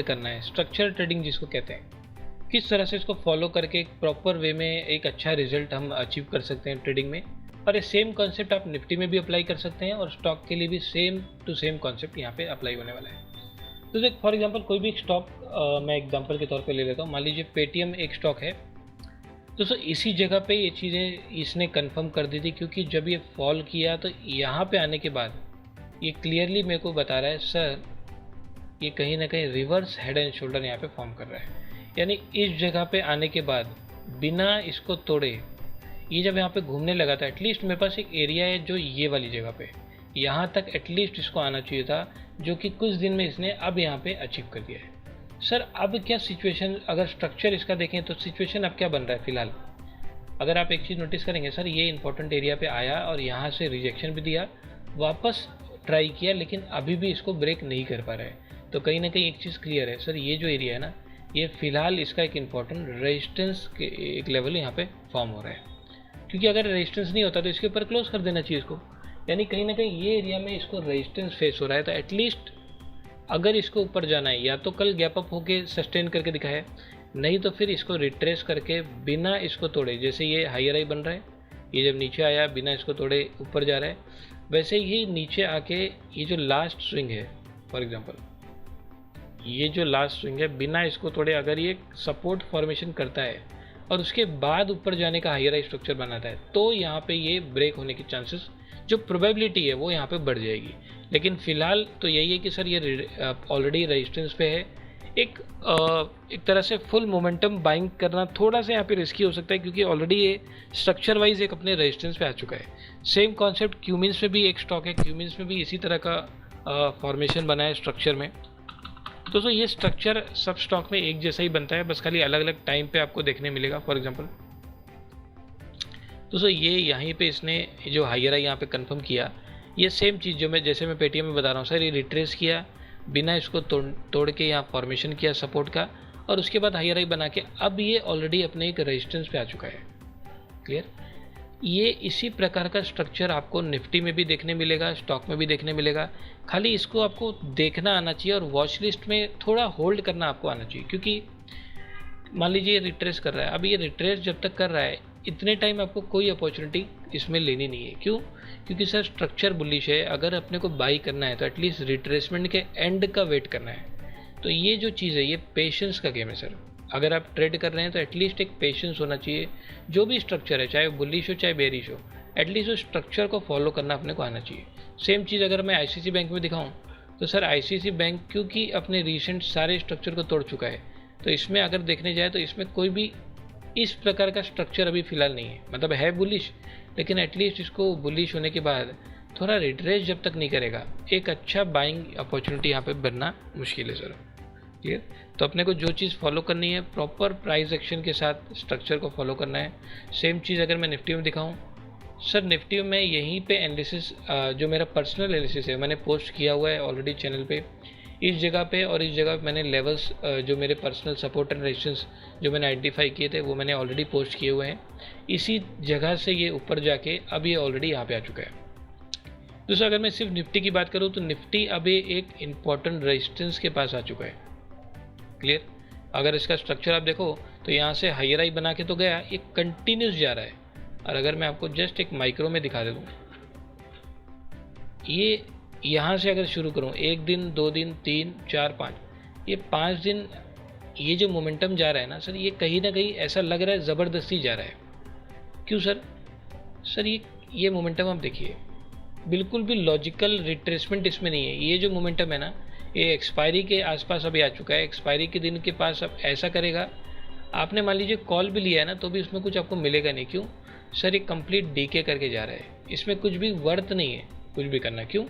करना है, structure trading जिसको कहते हैं, किस तरह से इसको फॉलो करके एक प्रॉपर वे में एक अच्छा रिजल्ट हम अचीव कर सकते हैं ट्रेडिंग में। और ये सेम कॉन्सेप्ट आप निफ्टी में भी अप्लाई कर सकते हैं और स्टॉक के लिए भी सेम टू सेम कॉन्सेप्ट यहाँ पे अप्लाई होने वाला है। तो देख फॉर एग्जांपल कोई भी एक स्टॉक मैं एग्जांपल के तौर पे ले लेता हूँ। मान लीजिए पेटीएम एक स्टॉक है। दोस्तों इसी जगह पे ये चीज़ें इसने कंफर्म कर दी थी, क्योंकि जब ये फॉल किया तो यहाँ पे आने के बाद ये क्लियरली मेरे को बता रहा है सर ये कहीं ना कहीं रिवर्स हेड एंड शोल्डर यहाँ पे फॉर्म कर रहा है। यानी इस जगह पे आने के बाद बिना इसको तोड़े ये जब यहाँ पे घूमने लगा था, एटलीस्ट मेरे पास एक एरिया है जो ये वाली जगह पे, यहाँ तक एटलीस्ट इसको आना चाहिए था, जो कि कुछ दिन में इसने अब यहाँ पे अचीव कर दिया है। सर अब क्या सिचुएशन, अगर स्ट्रक्चर इसका देखें तो सिचुएशन अब क्या बन रहा है फिलहाल। अगर आप एक चीज़ नोटिस करेंगे सर, ये इंपॉर्टेंट एरिया पे आया और यहाँ से रिजेक्शन भी दिया, वापस ट्राई किया, लेकिन अभी भी इसको ब्रेक नहीं कर पा रहा है। तो कहीं ना कहीं एक चीज़ क्लियर है सर, ये जो एरिया है ना, ये फिलहाल इसका एक इम्पॉर्टेंट रेजिस्टेंस के एक लेवल यहाँ पे फॉर्म हो रहा है। क्योंकि अगर रेजिस्टेंस नहीं होता तो इसके ऊपर क्लोज कर देना चाहिए इसको। यानी कहीं ना कहीं ये एरिया में इसको रेजिस्टेंस फेस हो रहा है। तो एटलीस्ट अगर इसको ऊपर जाना है, या तो कल गैप अप होके सस्टेन करके दिखाए, नहीं तो फिर इसको रिट्रेस करके बिना इसको तोड़े, जैसे ये हायर हाई बन रहा है, ये जब नीचे आया बिना इसको तोड़े ऊपर जा रहा है, वैसे ही नीचे आके ये जो लास्ट स्विंग है, फॉर एग्जांपल ये जो लास्ट स्विंग है, बिना इसको तोड़े अगर ये सपोर्ट फॉर्मेशन करता है और उसके बाद ऊपर जाने का हायर हाई स्ट्रक्चर बनाता है, तो यहाँ पे ये ब्रेक होने की चांसेस, जो प्रोबेबिलिटी है वो यहाँ पे बढ़ जाएगी। लेकिन फिलहाल तो यही है कि सर ये ऑलरेडी रेजिस्टेंस पे है। एक तरह से फुल मोमेंटम बाइंग करना थोड़ा सा यहाँ पे रिस्की हो सकता है, क्योंकि ऑलरेडी ये स्ट्रक्चर वाइज एक अपने रेजिस्टेंस पे आ चुका है। सेम कॉन्सेप्ट क्यूमिन्स में भी एक स्टॉक है, क्यूमिन्स में भी इसी तरह का फॉर्मेशन बना है स्ट्रक्चर में। दोस्तों ये स्ट्रक्चर सब स्टॉक में एक जैसा ही बनता है, बस खाली अलग अलग टाइम पे आपको देखने मिलेगा। फॉर एग्जांपल दोस्तों ये यहीं पे इसने जो हायर है यहाँ पे कंफर्म किया, ये सेम चीज़ जो मैं जैसे मैं पेटीएम में बता रहा हूँ सर, ये रिट्रेस किया, बिना इसको तोड़ के यहाँ फॉर्मेशन किया सपोर्ट का, और उसके बाद हायर हाई बना के अब ये ऑलरेडी अपने एक रेजिस्टेंस पे आ चुका है। क्लियर। ये इसी प्रकार का स्ट्रक्चर आपको निफ्टी में भी देखने मिलेगा, स्टॉक में भी देखने मिलेगा। खाली इसको आपको देखना आना चाहिए और वॉच लिस्ट में थोड़ा होल्ड करना आपको आना चाहिए। क्योंकि मान लीजिए ये रिट्रेस कर रहा है, अब ये रिट्रेस जब तक कर रहा है इतने टाइम आपको कोई अपॉर्चुनिटी इसमें लेनी नहीं है। क्यों? क्योंकि सर स्ट्रक्चर बुलिश है। अगर अपने को बाई करना है तो एटलीस्ट रिट्रेसमेंट के एंड का वेट करना है। तो ये जो चीज़ है ये पेशेंस का गेम है सर। अगर आप ट्रेड कर रहे हैं तो एटलीस्ट एक पेशेंस होना चाहिए। जो भी स्ट्रक्चर है, चाहे बुलिश हो चाहे बेरिश हो, एटलीस्ट उस स्ट्रक्चर को फॉलो करना अपने को आना चाहिए। सेम चीज़ अगर मैं आईसीसी बैंक में दिखाऊं तो सर आईसीसी बैंक क्योंकि अपने रिसेंट सारे स्ट्रक्चर को तोड़ चुका है, तो इसमें अगर देखने जाए तो इसमें कोई भी इस प्रकार का स्ट्रक्चर अभी फ़िलहाल नहीं है। मतलब है बुलिश, लेकिन एटलीस्ट इसको बुलिश होने के बाद थोड़ा रिट्रेस जब तक नहीं करेगा, एक अच्छा बाइंग अपॉर्चुनिटी यहाँ पे बनना मुश्किल है सर। क्लियर। तो अपने को जो चीज़ फॉलो करनी है, प्रॉपर प्राइस एक्शन के साथ स्ट्रक्चर को फॉलो करना है। सेम चीज़ अगर मैं निफ्टी में दिखाऊं सर, निफ्टी में यहीं पे एनालिसिस जो मेरा पर्सनल एनालिसिस है मैंने पोस्ट किया हुआ है ऑलरेडी चैनल पे। इस जगह पे और इस जगह पे मैंने लेवल्स जो मेरे पर्सनल सपोर्ट एंड रेजिस्टेंस जो मैंने आइडेंटिफाई किए थे वो मैंने ऑलरेडी पोस्ट किए हुए हैं। इसी जगह से ये ऊपर जाके अब ये ऑलरेडी यहाँ पे आ चुका है। दूसरा अगर मैं सिर्फ निफ्टी की बात करूँ तो निफ्टी अभी एक इम्पॉर्टेंट रेजिस्टेंस के पास आ चुका है। क्लियर। अगर इसका स्ट्रक्चर आप देखो तो यहाँ से हायर हाई बना के तो गया, ये कंटिन्यूस जा रहा है। और अगर मैं आपको जस्ट एक माइक्रो में दिखा दे दूँ, ये यहाँ से अगर शुरू करूँ 1 दिन 2 दिन 3 4 5, ये 5 दिन ये जो मोमेंटम जा रहा है ना सर, ये कहीं ना कहीं ऐसा लग रहा है ज़बरदस्ती जा रहा है। क्यों सर? सर ये मोमेंटम आप देखिए, बिल्कुल भी लॉजिकल रिट्रेसमेंट इसमें नहीं है। ये जो मोमेंटम है ना, ये एक्सपायरी के आसपास अभी आ चुका है। एक्सपायरी के दिन के पास अब ऐसा करेगा, आपने मान लीजिए कॉल भी लिया है ना तो भी उसमें कुछ आपको मिलेगा नहीं। क्यों सर? ये कंप्लीट डीके करके जा रहा है, इसमें कुछ भी वर्थ नहीं है कुछ भी करना। क्यों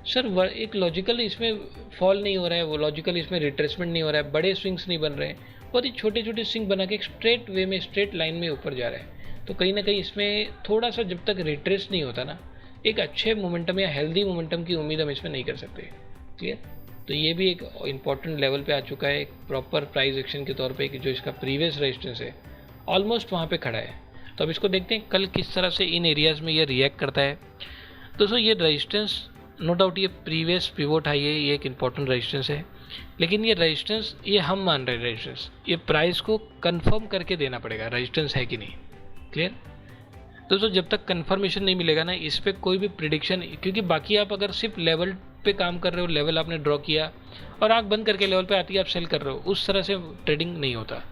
सर? एक लॉजिकल इसमें फॉल नहीं हो रहा है, वो लॉजिकल इसमें रिट्रेसमेंट नहीं हो रहा है, बड़े स्विंग्स नहीं बन रहे हैं, बहुत ही छोटे छोटे स्विंग बना के एक स्ट्रेट वे में स्ट्रेट लाइन में ऊपर जा रहा है। तो कहीं ना कहीं इसमें थोड़ा सा जब तक रिट्रेस नहीं होता ना, एक अच्छे मोमेंटम या हेल्दी मोमेंटम की उम्मीद हम इसमें नहीं कर सकते। क्लियर। तो ये भी एक इम्पॉर्टेंट लेवल पे आ चुका है, एक प्रॉपर प्राइस एक्शन के तौर पे कि जो इसका प्रीवियस रेजिस्टेंस है ऑलमोस्ट वहाँ पे खड़ा है। तो अब इसको देखते हैं कल किस तरह से इन एरियाज़ में ये रिएक्ट करता है। दोस्तों ये रेजिस्टेंस नो डाउट ये प्रीवियस पिवोट हाई है, ये एक इम्पॉर्टेंट रेजिस्टेंस है। लेकिन ये रेजिस्टेंस, ये हम मान रहे हैं रेजिस्टेंस, ये प्राइस को कंफर्म करके देना पड़ेगा रेजिस्टेंस है कि नहीं। क्लियर दोस्तों, जब तक कंफर्मेशन नहीं मिलेगा ना इस पर कोई भी प्रिडिक्शन, क्योंकि बाकी आप अगर सिर्फ लेवल पे काम कर रहे हो, लेवल आपने ड्रॉ किया और आंख बंद करके लेवल पे आती है आप सेल कर रहे हो, उस तरह से ट्रेडिंग नहीं होता।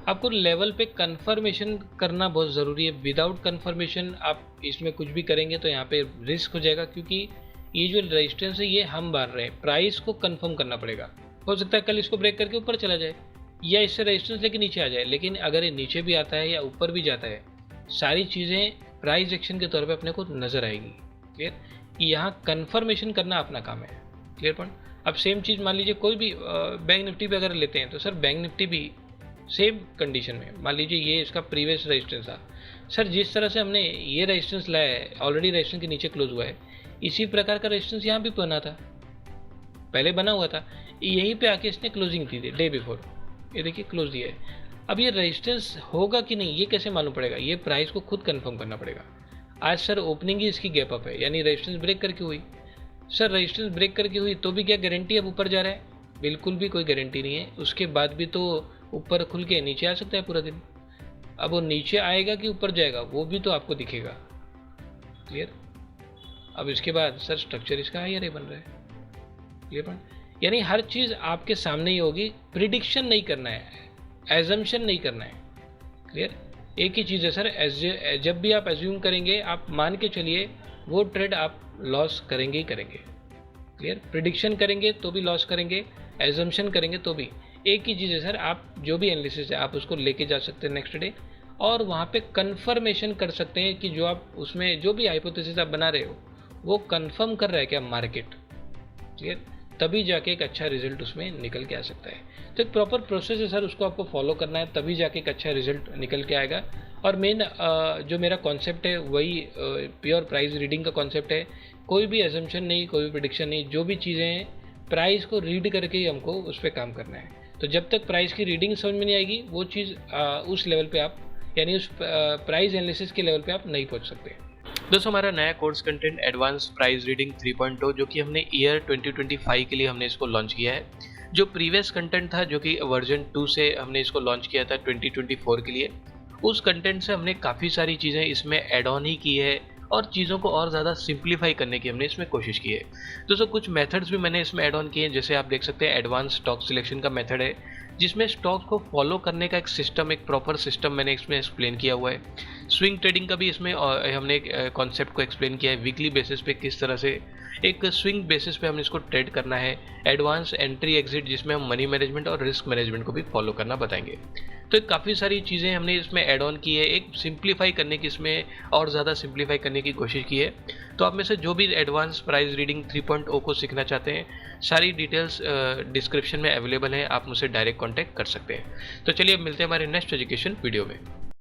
आपको लेवल पे कंफर्मेशन करना बहुत ज़रूरी है। विदाउट कंफर्मेशन आप इसमें कुछ भी करेंगे तो यहाँ पे रिस्क हो जाएगा, क्योंकि ये जो रेजिस्टेंस है ये हम मान रहे हैं, प्राइस को कंफर्म करना पड़ेगा। हो सकता है कल इसको ब्रेक करके ऊपर चला जाए या इससे रेजिस्टेंस लेके नीचे आ जाए, लेकिन अगर ये नीचे भी आता है या ऊपर भी जाता है, सारी चीज़ें प्राइस एक्शन के तौर पे अपने को नज़र आएगी। क्लियर, यहाँ कंफर्मेशन करना अपना काम है। Clear point. अब सेम चीज़ मान लीजिए कोई भी बैंक निफ्टी पे अगर लेते हैं तो सर बैंक निफ्टी भी सेम कंडीशन में, मान लीजिए ये इसका प्रीवियस रेजिस्टेंस था सर, जिस तरह से हमने ये रेजिस्टेंस लाया है ऑलरेडी रेजिस्टेंस के नीचे क्लोज हुआ है, इसी प्रकार का रेजिस्टेंस यहाँ भी बना था, पहले बना हुआ था, यहीं पे आके इसने क्लोजिंग दी थी डे बिफोर, ये देखिए क्लोज दिया है। अब ये रेजिस्टेंस होगा कि नहीं ये कैसे मालूम पड़ेगा, ये प्राइस को खुद कंफर्म करना पड़ेगा। आज सर ओपनिंग ही इसकी गैप अप है, यानी रेजिस्टेंस ब्रेक करके हुई। सर रेजिस्टेंस ब्रेक करके हुई तो भी क्या गारंटी अब ऊपर जा रहा है, बिल्कुल भी कोई गारंटी नहीं है। उसके बाद भी तो ऊपर खुल के नीचे आ सकता है पूरा दिन। अब वो नीचे आएगा कि ऊपर जाएगा वो भी तो आपको दिखेगा। क्लियर। अब इसके बाद सर स्ट्रक्चर इसका हायर ही बन रहा है। Clear point. यानी हर चीज़ आपके सामने ही होगी, प्रिडिक्शन नहीं करना है, एजम्पशन नहीं करना है। क्लियर। एक ही चीज़ है सर, जब भी आप एज्यूम करेंगे आप मान के चलिए वो ट्रेड आप लॉस करेंगे ही करेंगे। क्लियर। प्रिडिक्शन करेंगे तो भी लॉस करेंगे, एजम्पशन करेंगे तो भी। एक ही चीज़ है सर, आप जो भी एनालिसिस है आप उसको लेके जा सकते हैं नेक्स्ट डे और वहाँ पे कंफर्मेशन कर सकते हैं कि जो आप उसमें जो भी हाइपोथेसिस आप बना रहे हो वो कंफर्म कर रहा है क्या मार्केट। क्लियर। तभी जाके एक अच्छा रिजल्ट उसमें निकल के आ सकता है। तो एक प्रॉपर प्रोसेस है सर, उसको आपको फॉलो करना है, तभी जाके एक अच्छा रिजल्ट निकल के आएगा। और मेन जो मेरा कॉन्सेप्ट है वही प्योर प्राइस रीडिंग का कॉन्सेप्ट है। कोई भी एजम्पशन नहीं, कोई भी प्रेडिक्शन नहीं, जो भी चीज़ें हैं प्राइस को रीड करके ही हमको उस पर काम करना है। तो जब तक प्राइस की रीडिंग समझ में नहीं आएगी वो चीज़ उस लेवल पे आप, यानी उस प्राइस एनालिसिस के लेवल पे आप नहीं पहुंच सकते। दोस्तों हमारा नया course content advance price reading 3.0 जो कि हमने ईयर 2025 के लिए हमने इसको लॉन्च किया है। जो प्रीवियस कंटेंट था जो कि वर्जन 2 से हमने इसको लॉन्च किया था 2024 के लिए, उस कंटेंट से हमने काफ़ी सारी चीज़ें इसमें ऐड ऑन ही की है और चीज़ों को और ज़्यादा सिंप्लीफाई करने की हमने इसमें कोशिश की है। दोस्तों कुछ मेथड्स भी मैंने इसमें ऐड ऑन किए हैं, जैसे आप देख सकते हैं एडवांस स्टॉक सिलेक्शन का मेथड है जिसमें स्टॉक को फॉलो करने का एक सिस्टम, एक प्रॉपर सिस्टम मैंने इसमें एक्सप्लेन किया हुआ है। स्विंग ट्रेडिंग का भी इसमें हमने एक कॉन्सेप्ट को एक्सप्लेन किया है, वीकली बेसिस पे किस तरह से एक स्विंग बेसिस पे हमने इसको ट्रेड करना है। एडवांस एंट्री एग्जिट जिसमें हम मनी मैनेजमेंट और रिस्क मैनेजमेंट को भी फॉलो करना बताएंगे। तो काफ़ी सारी चीज़ें हमने इसमें ऐड ऑन की है, एक सिंप्लीफाई करने की, इसमें और ज़्यादा सिंप्लीफाई करने की कोशिश की है। तो आप में से जो भी एडवांस प्राइस रीडिंग 3.0 को सीखना चाहते हैं, सारी डिटेल्स डिस्क्रिप्शन में अवेलेबल है, आप मुझसे डायरेक्ट कॉन्टैक्ट कर सकते हैं। तो चलिए अब मिलते हैं हमारे नेक्स्ट एजुकेशन वीडियो में।